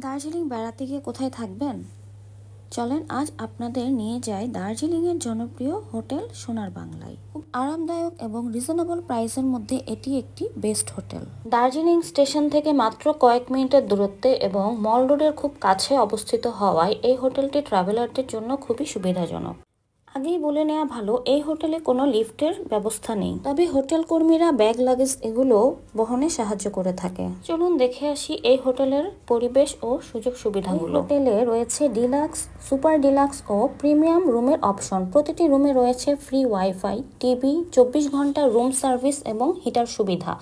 দার্জিলিং বেড়াতে গিয়ে কোথায় থাকবেন? চলেন আজ আপনাদের নিয়ে যাই দার্জিলিংয়ের জনপ্রিয় হোটেল সোনার বাংলায়। খুব আরামদায়ক এবং রিজনেবল প্রাইসের মধ্যে এটি একটি বেস্ট হোটেল। দার্জিলিং স্টেশন থেকে মাত্র কয়েক মিনিটের দূরত্বে এবং মল রোডের খুব কাছে অবস্থিত হওয়ায় এই হোটেলটি ট্রাভেলারদের জন্য খুবই সুবিধাজনক। আগেই বলে নেওয়া ভালো, এই হোটেলে কোনো লিফটের ব্যবস্থা নেই, তবে হোটেল কর্মীরা ব্যাগ লাগেজ এগুলো বহনে সাহায্য করে থাকে। চলুন দেখে আসি এই হোটেলের পরিবেশ ও সুযোগ সুবিধাগুলো। হোটেলে রয়েছে ডিলাক্স, সুপার ডিলাক্স ও প্রিমিয়াম রুমের অপশন। প্রতিটি রুমে রয়েছে ফ্রি ওয়াইফাই, টিভি, 24 ঘন্টা রুম সার্ভিস এবং হিটার সুবিধা,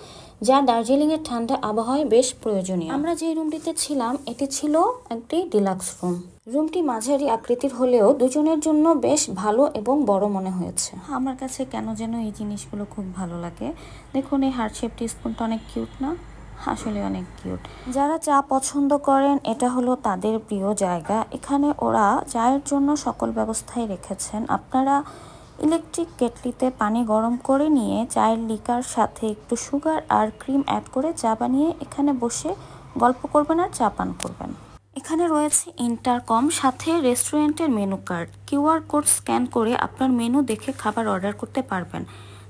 যা দার্জিলিং এর ঠান্ডা আবহাওয়ায় বেশ প্রয়োজনীয়। আমরা যে রুমটিতে ছিলাম এটি ছিল একটি ডিলাক্স রুম। রুমটি মাঝারি আকৃতির হলেও দুজনের জন্য বেশ ভালো এবং বড় মনে হয়েছে। আমার কাছে কেন যেন এই জিনিসগুলো খুব ভালো লাগে। দেখুন এই হার্ট শেপ টিস্পুনটা অনেক কিউট না? আসলে অনেক কিউট। যারা চা পছন্দ করেন এটা হলো তাদের প্রিয় জায়গা। এখানে ওরা চায়ের জন্য সকল ব্যবস্থাই রেখেছেন। আপনারা ইলেকট্রিক কেটলিতে পানি গরম করে নিয়ে চায়ের লিকার সাথে একটু সুগার আর ক্রিম অ্যাড করে চা বানিয়ে এখানে বসে গল্প করবেন আর চা পান করবেন। এখানে রয়েছে ইন্টারকম, সাথে রেস্টুরেন্টের menu card. QR code scan করে আপনার মেনু দেখে খাবার অর্ডার করতে পারবেন।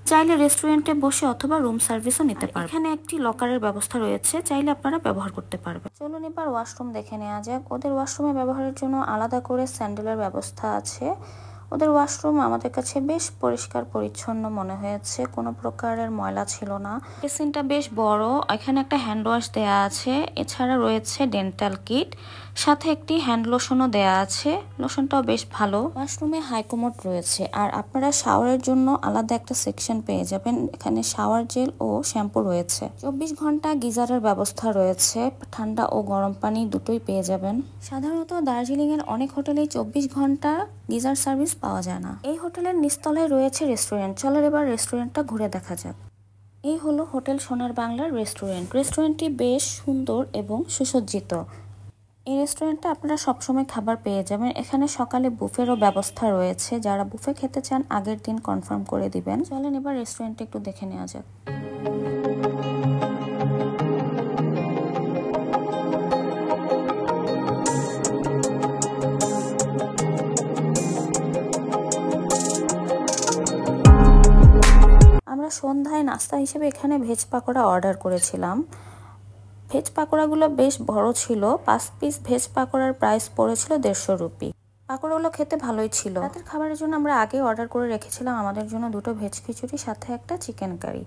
চাইলে রেস্টুরেন্টে বসে অথবা রুম সার্ভিসও নিতে পারবেন। এখানে একটি লকারের ব্যবস্থা রয়েছে, চাইলে আপনারা ব্যবহার করতে পারবেন। চলুন এবার ওয়াশরুম দেখে নেওয়া যাক। ওদের ওয়াশরুমে ব্যবহারের জন্য আলাদা করে স্যান্ডেলের ব্যবস্থা আছে। ওদের ওয়াশরুম আমাদের কাছে বেশ পরিষ্কার পরিচ্ছন্ন মনে হয়েছে, কোনো প্রকারের ময়লা ছিল না। বেসিনটা বেশ বড়, এখানে একটা হ্যান্ড ওয়াশ দেয়া আছে। এছাড়া রয়েছে ডেন্টাল কিট, সাথে একটি হ্যান্ড লোশনও দেয়া আছে। লোশনটাও বেশ ভালো। ওয়াশরুমে হাইকমোড রয়েছে আর আপনারা শাওয়ারের জন্য আলাদা একটা সেকশন পেয়ে যাবেন। এখানে শাওয়ার জেল ও শ্যাম্পু রয়েছে। 24 ঘন্টা গিজারের ব্যবস্থা রয়েছে, ঠান্ডা ও গরম পানি দুটোই পেয়ে যাবেন। সাধারণত দার্জিলিং এর অনেক হোটেলেই 24 ঘন্টা গিজার সার্ভিস পাওয়া যায় না। এই হোটেলের নিচতলায় রয়েছে রেস্টুরেন্ট। চলো এবার রেস্টুরেন্টটা ঘুরে দেখা যাক। এই হলো হোটেল সোনার বাংলার রেস্টুরেন্ট। রেস্টুরেন্টটি বেশ সুন্দর এবং সুসজ্জিত। এই রেস্টুরেন্টে আপনারা সবসময় খাবার পেয়ে যাবেন। এখানে সকালে বুফেরও ব্যবস্থা রয়েছে, যারা বুফে খেতে চান আগের দিন কনফার্ম করে দিবেন। চলেন এবার রেস্টুরেন্টে একটু দেখে নেওয়া যাক। আমরা সন্ধ্যায় নাস্তা হিসেবে এখানে ভেজ পাকোড়া অর্ডার করেছিলাম। ভেজ পাকোড়াগুলো বেশ বড় ছিল। 5 পিস ভেজ পাকোড়ার প্রাইস পড়েছিল 150 রুপি। পাকোড়াগুলো খেতে ভালোই ছিল। রাতের খাবারের জন্য আমরা আগে অর্ডার করে রেখেছিলাম আমাদের জন্য 2টো ভেজ খিচুড়ি, সাথে একটা চিকেন কারি।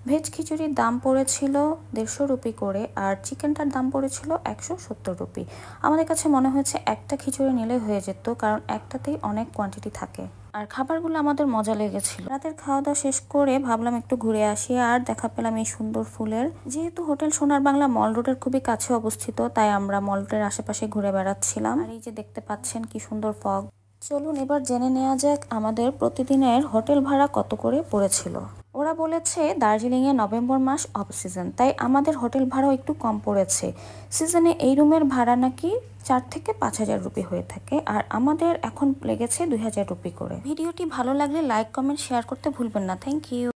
ভেজ খিচুড়ির দাম পড়েছিল 150 রুপি করে আর চিকেনটার দাম পড়েছিল 170 রুপি। আমাদের কাছে মনে হয়েছে একটা খিচুড়ি নিলে হয়ে যেত, কারণ একটাতেই অনেক কোয়ান্টিটি থাকে। আর খাবারগুলো আমাদের মজা লেগেছিল। রাতের খাওয়া দাওয়া শেষ করে ভাবলাম একটু ঘুরে আসি, আর দেখা পেলাম এই সুন্দর ফুলের। যেহেতু হোটেল সোনার বাংলা মল রোডের খুবই কাছে অবস্থিত, তাই আমরা মল রোডের আশেপাশে ঘুরে বেড়াচ্ছিলাম। আর এই যে দেখতে পাচ্ছেন কি সুন্দর ফগ। চলুন এবার জেনে নেওয়া যাক আমাদের প্রতিদিনের হোটেল ভাড়া কত করে পড়েছিল। ওরা বলেছে দার্জিলিং এ নভেম্বর মাস অফ সিজন, তাই আমাদের হোটেল ভাড়াও একটু কম পড়েছে। সিজনে এই রুমের ভাড়া নাকি 4 থেকে 5,000 রুপি হয়ে থাকে, আর আমাদের এখন লেগেছে 2,000 রুপি করে। ভিডিওটি ভালো লাগলে লাইক, কমেন্ট, শেয়ার করতে ভুলবেন না। Thank you.